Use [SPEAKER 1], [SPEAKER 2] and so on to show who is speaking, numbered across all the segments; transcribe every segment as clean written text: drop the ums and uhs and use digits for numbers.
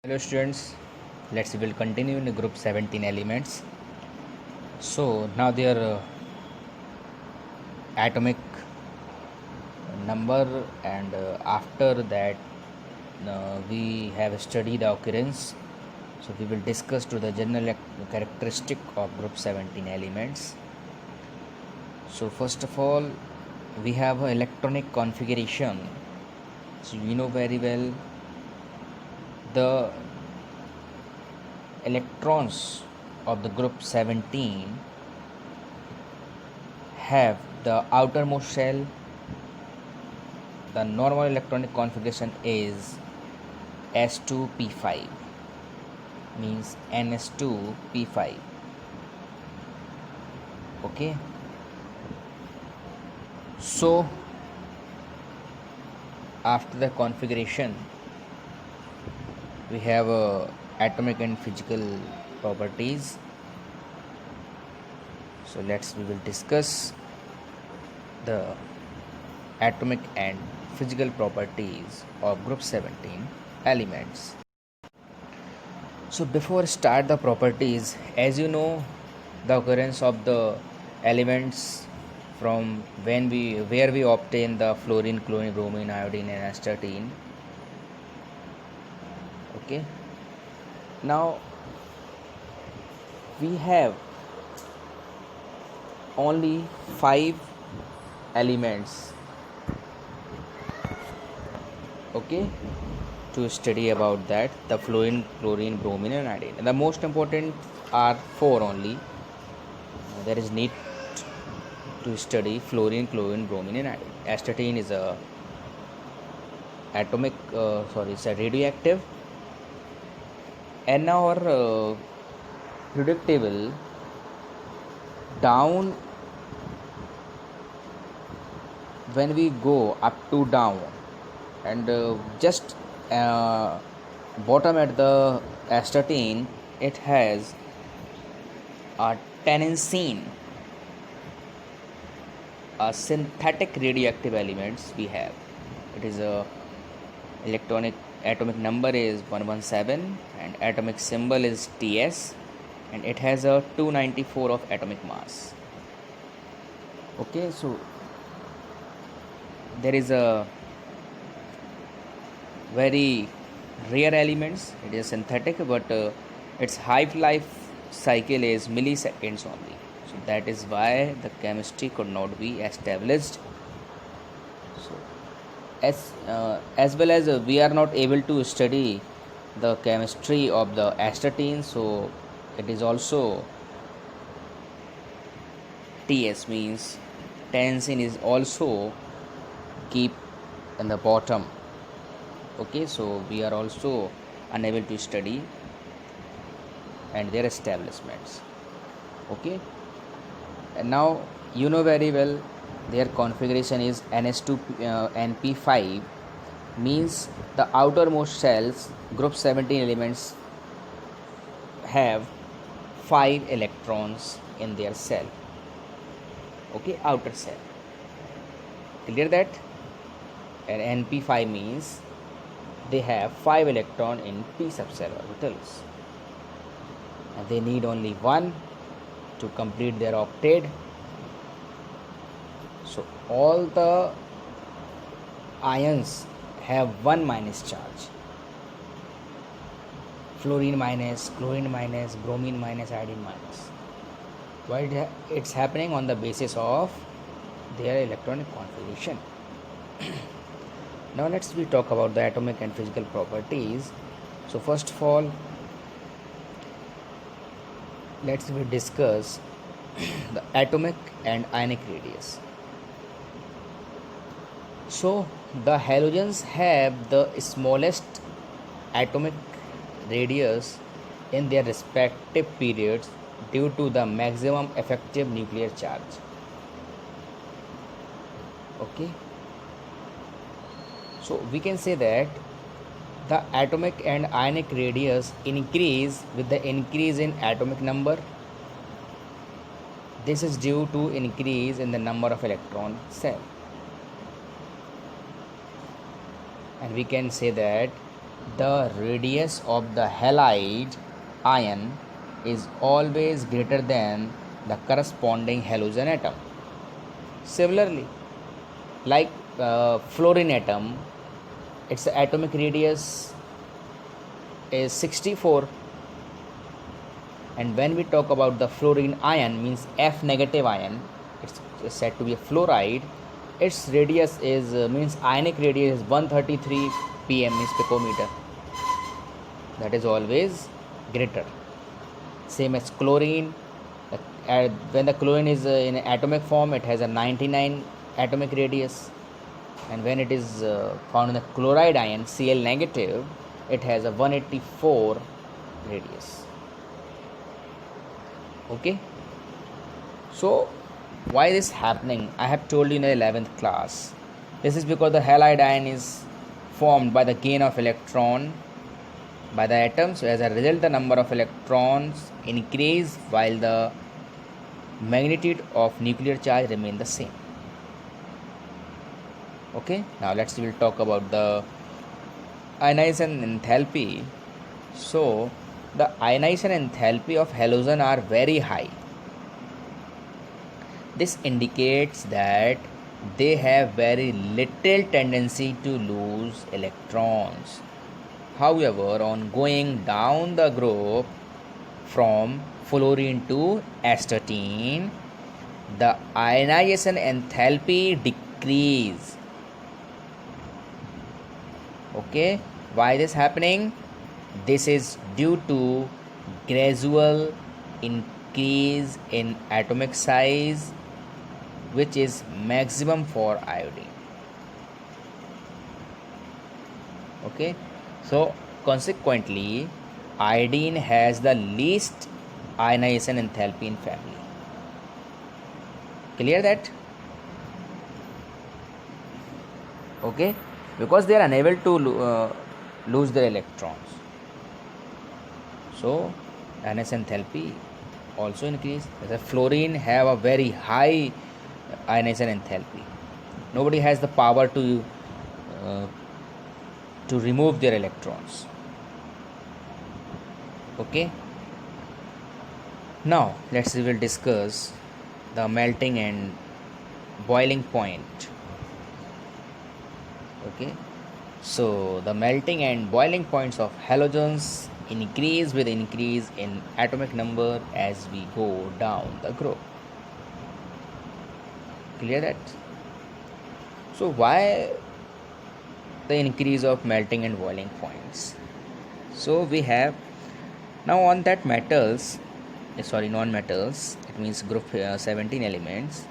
[SPEAKER 1] Hello students, let's will continue in the group 17 elements. So now their atomic number and after that we have studied the occurrence. So we will discuss to the general characteristic of group 17 elements. So first of all we have a electronic configuration. So you know very well the electrons of the group 17 have the outermost shell. The normal electronic configuration is S2p5, means ns2p5. Okay, so after the configuration we have atomic and physical properties. So we will discuss the atomic and physical properties of group 17 elements. So before start the properties, as you know, the occurrence of the elements from where we obtain the fluorine, chlorine, bromine, iodine and astatine. Okay, now we have only 5 elements, okay, to study about that: the fluorine, chlorine, bromine and iodine. And the most important are 4 only. There is need to study fluorine, chlorine, bromine and iodine. Astatine is a it's a radioactive. And now our periodic table down, when we go up to down and just bottom at the astatine, it has a tennessine, a synthetic radioactive elements we have. It is a atomic number is 117 and atomic symbol is TS, and it has a 294 of atomic mass. Okay, so there is a very rare elements. It is synthetic, but its half-life cycle is milliseconds only. So that is why the chemistry could not be established. So as well as we are not able to study the chemistry of the astatine, so it is also TS, means tensine is also keep in the bottom. Okay, so we are also unable to study and their establishments. Okay, and now you know very well their configuration is ns2 np5, means the outermost shells group 17 elements have 5 electrons in their cell. Okay, outer cell, clear that? And np5 means they have 5 electron in p subcell orbitals, and they need only one to complete their octet. So all the ions have 1 minus charge: fluorine minus, chlorine minus, bromine minus, iodine minus. Why it's happening? On the basis of their electronic configuration. Now let's we talk about the atomic and physical properties. So first of all, let's we discuss the atomic and ionic radius. So the halogens have the smallest atomic radius in their respective periods due to the maximum effective nuclear charge. Okay, so we can say that the atomic and ionic radius increase with the increase in atomic number. This is due to increase in the number of electron cell. And we can say that the radius of the halide ion is always greater than the corresponding halogen atom. Similarly, like fluorine atom, its atomic radius is 64, and when we talk about the fluorine ion, means F negative ion, it's said to be a fluoride. Its radius is means ionic radius is 133 pm, means picometer. That is always greater. Same as chlorine. When the chlorine is in atomic form, it has a 99 atomic radius, and when it is found in the chloride ion, Cl negative, it has a 184 radius. Okay, so why this happening? I have told you in the 11th class. This is because the halide ion is formed by the gain of electron by the atom. So as a result, the number of electrons increase while the magnitude of nuclear charge remain the same. Okay, now we'll talk about the ionization enthalpy. So the ionization enthalpy of halogen are very high. This indicates that they have very little tendency to lose electrons. However, on going down the group from fluorine to astatine, the ionization enthalpy decrease. Okay, why this happening? This is due to gradual increase in atomic size, which is maximum for iodine. Okay, so consequently, iodine has the least ionization enthalpy in family. Clear that? Okay, because they are unable to lose their electrons. So ionization enthalpy also increase. The fluorine have a very high ionization enthalpy. Nobody has the power to remove their electrons. Okay, now we will discuss the melting and boiling point. Okay, so the melting and boiling points of halogens increase with increase in atomic number as we go down the group. Clear that? So why the increase of melting and boiling points? So we have now on that non-metals, it means group 17 elements,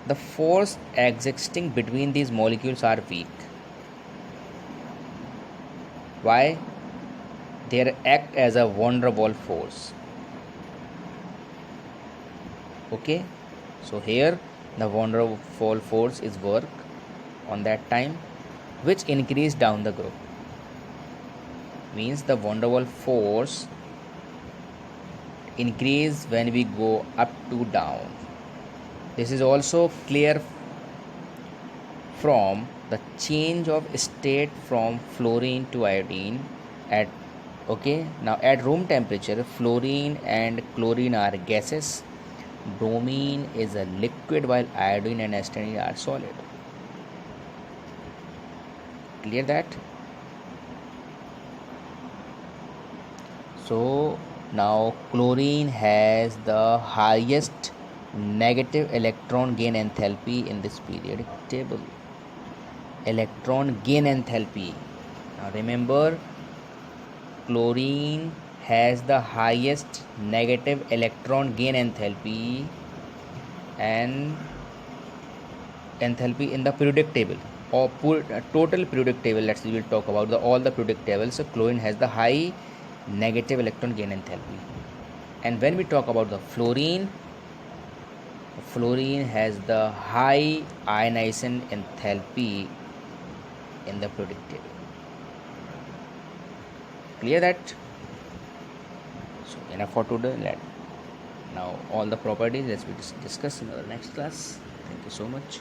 [SPEAKER 1] the force existing between these molecules are weak. Why? They act as a van der Waals force. Okay, so here the van der Waals force is work on that time, which increase down the group. Means the van der Waals force increase when we go up to down. This is also clear from the change of state from fluorine to iodine at at room temperature. Fluorine and chlorine are gases, bromine is a liquid, while iodine and astatine are solid. Clear that? So now chlorine has the highest negative electron gain enthalpy in this periodic table. Electron gain enthalpy. Now remember, chlorine has the highest negative electron gain enthalpy and enthalpy in the periodic table or total periodic table. We will talk about all the periodic tables. So chlorine has the high negative electron gain enthalpy, and when we talk about the fluorine has the high ionization enthalpy in the periodic table. Clear that? So enough for today. Now all the properties, let's discuss in the next class. Thank you so much.